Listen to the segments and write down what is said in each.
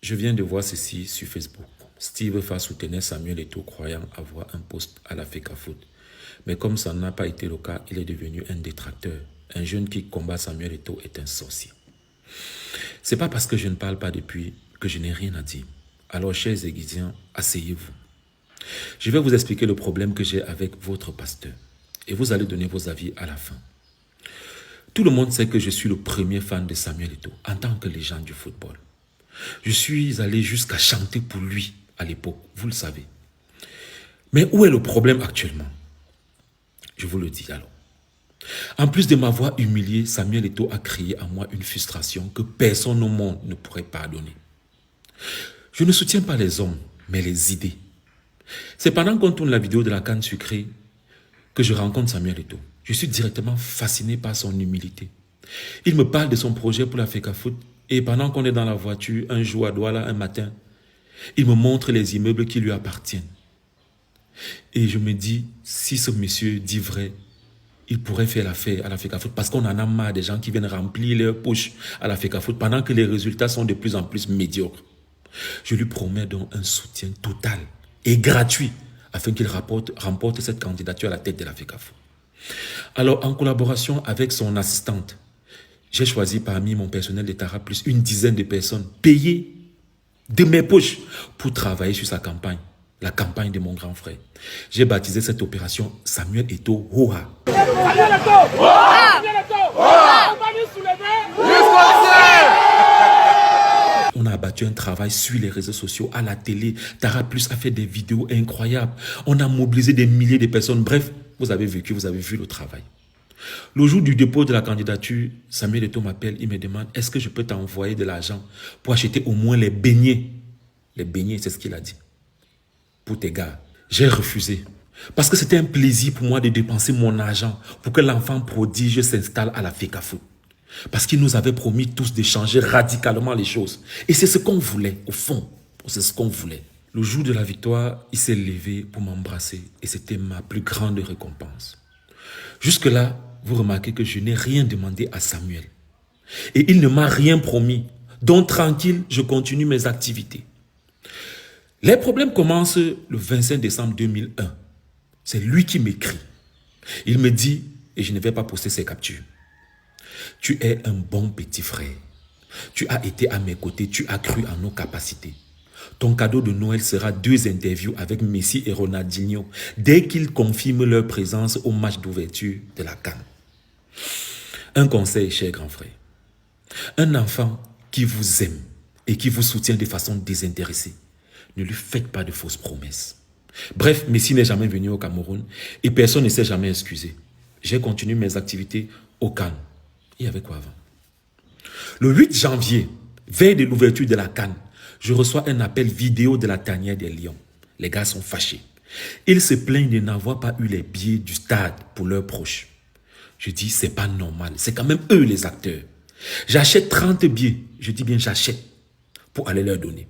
Je viens de voir ceci sur Facebook. Steve va soutenir Samuel Eto'o croyant avoir un poste à la FECAFOOT. Mais comme ça n'a pas été le cas, il est devenu un détracteur. Un jeune qui combat Samuel Eto'o est un sorcier. C'est pas parce que je ne parle pas depuis que je n'ai rien à dire. Alors, chers Aiguisiens, asseyez-vous. Je vais vous expliquer le problème que j'ai avec votre pasteur. Et vous allez donner vos avis à la fin. Tout le monde sait que je suis le premier fan de Samuel Eto'o en tant que légende du football. Je suis allé jusqu'à chanter pour lui à l'époque, vous le savez. Mais où est le problème actuellement? Je vous le dis alors. En plus de m'avoir humilié, Samuel Eto'o a créé en moi une frustration que personne au monde ne pourrait pardonner. Je ne soutiens pas les hommes, mais les idées. C'est pendant qu'on tourne la vidéo de la canne sucrée que je rencontre Samuel Eto'o. Je suis directement fasciné par son humilité. Il me parle de son projet pour la FECAFOOT et pendant qu'on est dans la voiture, un jour à Douala, un matin, il me montre les immeubles qui lui appartiennent. Et je me dis, si ce monsieur dit vrai, il pourrait faire l'affaire à la FECAFOOT parce qu'on en a marre des gens qui viennent remplir leurs poches à la FECAFOOT pendant que les résultats sont de plus en plus médiocres. Je lui promets donc un soutien total et gratuit afin qu'il remporte cette candidature à la tête de la FECAFOOT. Alors, en collaboration avec son assistante, j'ai choisi parmi mon personnel de Tara Plus une dizaine de personnes payées de mes poches pour travailler sur sa campagne, la campagne de mon grand frère. J'ai baptisé cette opération Samuel Eto'o Hoha. Samuel Eto'o Hoha! Samuel Eto'o Hoha! On va nous soulever! On a abattu un travail sur les réseaux sociaux, à la télé. Tara Plus a fait des vidéos incroyables. On a mobilisé des milliers de personnes. Bref, vous avez vécu, vous avez vu le travail. Le jour du dépôt de la candidature, Samuel Eto'o m'appelle, il me demande, est-ce que je peux t'envoyer de l'argent pour acheter au moins les beignets? Les beignets, c'est ce qu'il a dit. Pour tes gars. J'ai refusé. Parce que c'était un plaisir pour moi de dépenser mon argent pour que l'enfant prodige s'installe à la FECAFOOT. Parce qu'il nous avait promis tous de changer radicalement les choses. Et c'est ce qu'on voulait, au fond. C'est ce qu'on voulait. Le jour de la victoire, il s'est levé pour m'embrasser et c'était ma plus grande récompense. Jusque-là, vous remarquez que je n'ai rien demandé à Samuel. Et il ne m'a rien promis. Donc tranquille, je continue mes activités. Les problèmes commencent le 25 décembre 2001. C'est lui qui m'écrit. Il me dit, et je ne vais pas poster ses captures, « Tu es un bon petit frère. Tu as été à mes côtés, tu as cru en nos capacités. Ton cadeau de Noël sera 2 interviews avec Messi et Ronaldinho dès qu'ils confirment leur présence au match d'ouverture de la CAN. Un conseil, cher grand frère. Un enfant qui vous aime et qui vous soutient de façon désintéressée, ne lui faites pas de fausses promesses. Bref, Messi n'est jamais venu au Cameroun et personne ne s'est jamais excusé. J'ai continué mes activités au CAN. Il y avait quoi avant? Le 8 janvier, veille de l'ouverture de la CAN, je reçois un appel vidéo de la tanière des Lions. Les gars sont fâchés. Ils se plaignent de n'avoir pas eu les billets du stade pour leurs proches. Je dis, c'est pas normal. C'est quand même eux les acteurs. J'achète 30 billets. Je dis bien, j'achète pour aller leur donner.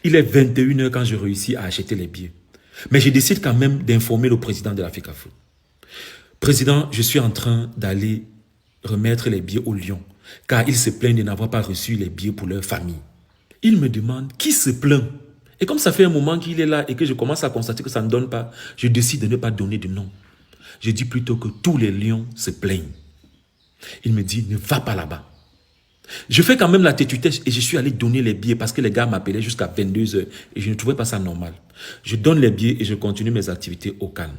Il est 21 h quand je réussis à acheter les billets. Mais je décide quand même d'informer le président de la FECAFOOT. Président, je suis en train d'aller remettre les billets aux Lions, car ils se plaignent de n'avoir pas reçu les billets pour leur famille. Il me demande qui se plaint. Et comme ça fait un moment qu'il est là et que je commence à constater que ça ne donne pas, je décide de ne pas donner de nom. Je dis plutôt que tous les Lions se plaignent. Il me dit, ne va pas là-bas. Je fais quand même la tétutesse et je suis allé donner les billets parce que les gars m'appelaient jusqu'à 22 h et je ne trouvais pas ça normal. Je donne les billets et je continue mes activités au calme.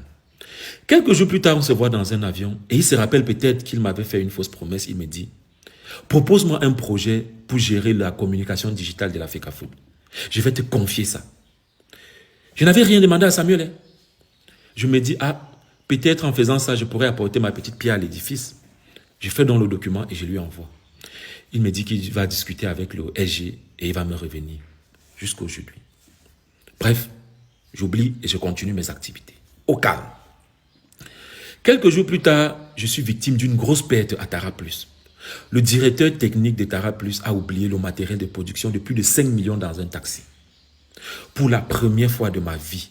Quelques jours plus tard, on se voit dans un avion et il se rappelle peut-être qu'il m'avait fait une fausse promesse. Il me dit, propose-moi un projet pour gérer la communication digitale de la FECAFOOT. Je vais te confier ça. Je n'avais rien demandé à Samuel. Je me dis, ah, peut-être en faisant ça, je pourrais apporter ma petite pierre à l'édifice. Je fais donc le document et je lui envoie. Il me dit qu'il va discuter avec le SG et il va me revenir jusqu'aujourd'hui. Bref, j'oublie et je continue mes activités. Au calme. Quelques jours plus tard, je suis victime d'une grosse perte à Tara Plus. Le directeur technique de Tara Plus a oublié le matériel de production de plus de 5 millions dans un taxi. Pour la première fois de ma vie,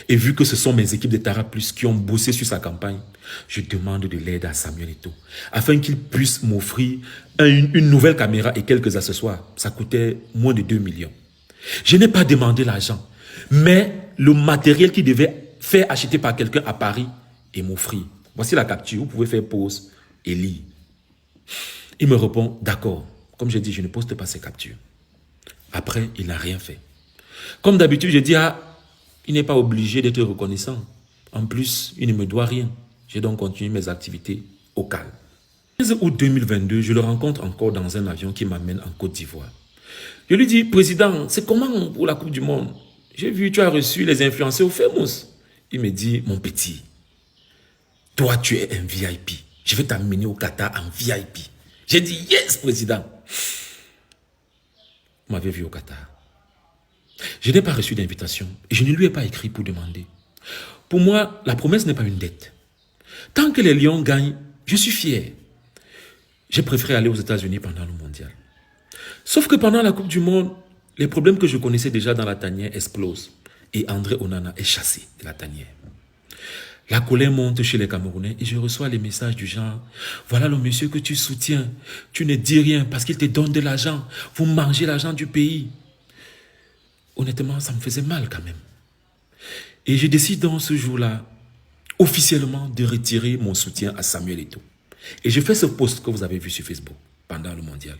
et vu que ce sont mes équipes de Tara Plus qui ont bossé sur sa campagne, je demande de l'aide à Samuel Eto'o afin qu'il puisse m'offrir une nouvelle caméra et quelques accessoires. Ça coûtait moins de 2 millions. Je n'ai pas demandé l'argent, mais le matériel qui devait faire acheter par quelqu'un à Paris et m'offrir. Voici la capture, vous pouvez faire pause et lire. Il me répond, d'accord. Comme je dis, je ne poste pas ces captures. Après, il n'a rien fait. Comme d'habitude, je dis, il n'est pas obligé d'être reconnaissant. En plus, il ne me doit rien. J'ai donc continué mes activités au calme. Le 15 août 2022, je le rencontre encore dans un avion qui m'amène en Côte d'Ivoire. Je lui dis, président, c'est comment pour la Coupe du Monde? J'ai vu, tu as reçu les influenceurs au Famous. Il me dit, mon petit, toi, tu es un VIP. Je vais t'amener au Qatar en VIP. J'ai dit, yes, président. Vous m'avez vu au Qatar. Je n'ai pas reçu d'invitation et je ne lui ai pas écrit pour demander. Pour moi, la promesse n'est pas une dette. Tant que les Lions gagnent, je suis fier. J'ai préféré aller aux États-Unis pendant le mondial. Sauf que pendant la Coupe du Monde, les problèmes que je connaissais déjà dans la tanière explosent et André Onana est chassé de la tanière. La colère monte chez les Camerounais et je reçois les messages du genre « Voilà le monsieur que tu soutiens, tu ne dis rien parce qu'il te donne de l'argent, vous mangez l'argent du pays. » Honnêtement, ça me faisait mal quand même. Et je décide dans ce jour-là, officiellement, de retirer mon soutien à Samuel Eto'o. Et je fais ce post que vous avez vu sur Facebook pendant le mondial.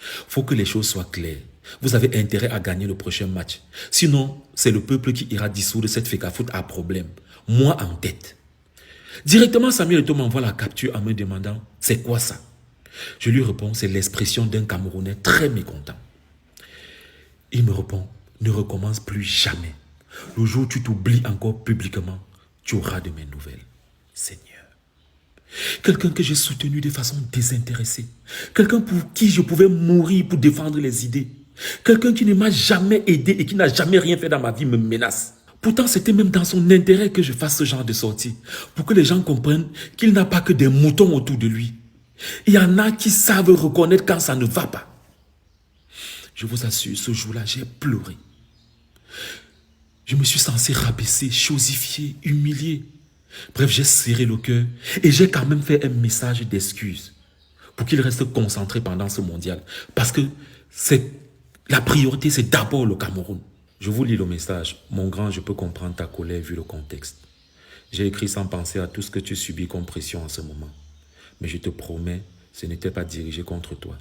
Il faut que les choses soient claires. Vous avez intérêt à gagner le prochain match. Sinon, c'est le peuple qui ira dissoudre cette FECAFOOT à problème. Moi en tête. Directement, Samuel Eto'o m'envoie la capture en me demandant « C'est quoi ça ?» Je lui réponds « C'est l'expression d'un Camerounais très mécontent. » Il me répond « Ne recommence plus jamais. Le jour où tu t'oublies encore publiquement, tu auras de mes nouvelles. Seigneur. » Quelqu'un que j'ai soutenu de façon désintéressée. Quelqu'un pour qui je pouvais mourir pour défendre les idées. Quelqu'un qui ne m'a jamais aidé et qui n'a jamais rien fait dans ma vie me menace. Pourtant, c'était même dans son intérêt que je fasse ce genre de sortie. Pour que les gens comprennent qu'il n'a pas que des moutons autour de lui. Il y en a qui savent reconnaître quand ça ne va pas. Je vous assure, ce jour-là, j'ai pleuré. Je me suis senti rabaisser, chosifier, humilier. Bref, j'ai serré le cœur et j'ai quand même fait un message d'excuse pour qu'il reste concentré pendant ce mondial. Parce que la priorité, c'est d'abord le Cameroun. Je vous lis le message. Mon grand, je peux comprendre ta colère vu le contexte. J'ai écrit sans penser à tout ce que tu subis comme pression en ce moment. Mais je te promets, ce n'était pas dirigé contre toi.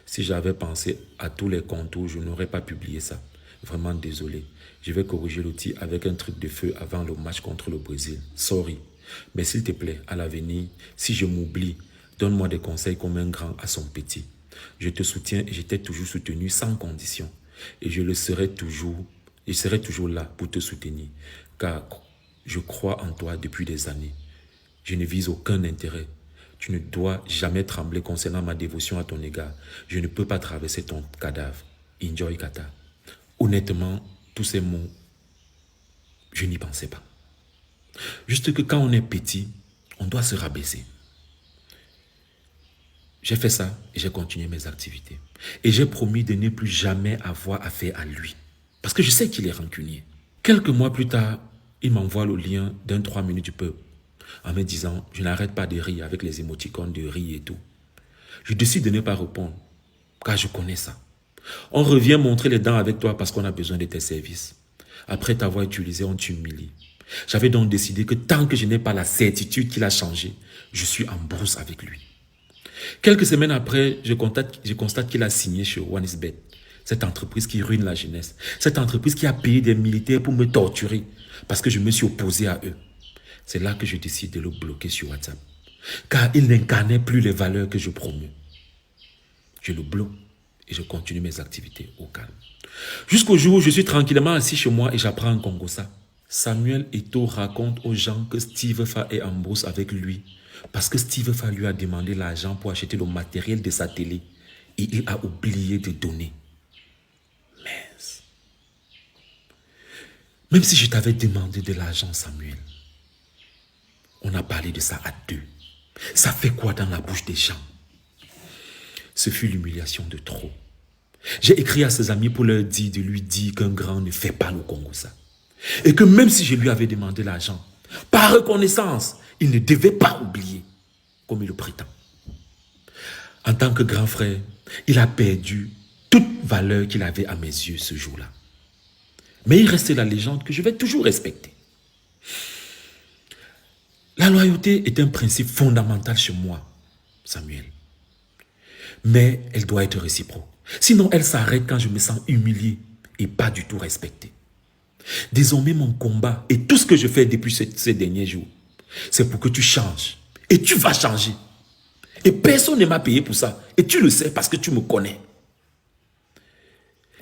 Si j'avais pensé à tous les contours, je n'aurais pas publié ça. Vraiment désolé. Je vais corriger le tir avec un truc de feu avant le match contre le Brésil. Sorry. Mais s'il te plaît, à l'avenir, si je m'oublie, donne-moi des conseils comme un grand à son petit. Je te soutiens et je t'ai toujours soutenu sans condition. Et je serai toujours là pour te soutenir. Car je crois en toi depuis des années. Je ne vise aucun intérêt. Tu ne dois jamais trembler concernant ma dévotion à ton égard. Je ne peux pas traverser ton cadavre. Enjoy Qatar. Honnêtement, tous ces mots, je n'y pensais pas. Juste que quand on est petit, on doit se rabaisser. J'ai fait ça et j'ai continué mes activités. Et j'ai promis de ne plus jamais avoir affaire à lui. Parce que je sais qu'il est rancunier. Quelques mois plus tard, il m'envoie le lien d'un 3 minutes du peuple en me disant « Je n'arrête pas de rire avec les émoticônes de rire et tout. » Je décide de ne pas répondre car je connais ça. On revient montrer les dents avec toi parce qu'on a besoin de tes services. Après t'avoir utilisé, on t'humilie. J'avais donc décidé que tant que je n'ai pas la certitude qu'il a changé, je suis en brousse avec lui. Quelques semaines après, je constate qu'il a signé chez OneXBet, cette entreprise qui ruine la jeunesse, cette entreprise qui a payé des militaires pour me torturer parce que je me suis opposé à eux. C'est là que je décide de le bloquer sur WhatsApp, car il n'incarnait plus les valeurs que je promeux. Je le bloque et je continue mes activités au calme. Jusqu'au jour où je suis tranquillement assis chez moi et j'apprends en Congo ça. Samuel Eto'o raconte aux gens que Steve Fa est en brousse avec lui parce que Steve Fa lui a demandé l'argent pour acheter le matériel de sa télé et il a oublié de donner. Mince. Même si je t'avais demandé de l'argent, Samuel, on a parlé de ça à deux. Ça fait quoi dans la bouche des gens? Ce fut l'humiliation de trop. J'ai écrit à ses amis pour leur dire de lui dire qu'un grand ne fait pas le Congo ça. Et que même si je lui avais demandé l'argent, par reconnaissance, il ne devait pas oublier, comme il le prétend. En tant que grand frère, il a perdu toute valeur qu'il avait à mes yeux ce jour-là. Mais il reste la légende que je vais toujours respecter. La loyauté est un principe fondamental chez moi, Samuel. Mais elle doit être réciproque. Sinon, elle s'arrête quand je me sens humilié et pas du tout respecté. Désormais, mon combat et tout ce que je fais depuis ces derniers jours, c'est pour que tu changes. Et tu vas changer. Et personne ne m'a payé pour ça. Et tu le sais parce que tu me connais.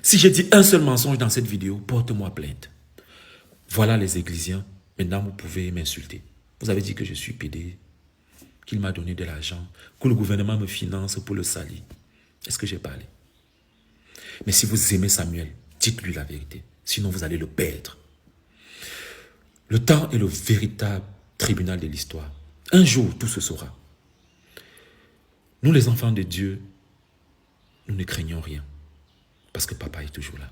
Si j'ai dit un seul mensonge dans cette vidéo, porte-moi plainte. Voilà les Églisiens. Maintenant, vous pouvez m'insulter. Vous avez dit que je suis pédé, qu'il m'a donné de l'argent, que le gouvernement me finance pour le salir. Est-ce que j'ai parlé? Mais si vous aimez Samuel, dites-lui la vérité. Sinon, vous allez le perdre. Le temps est le véritable tribunal de l'histoire. Un jour, tout se saura. Nous, les enfants de Dieu, nous ne craignons rien. Parce que papa est toujours là.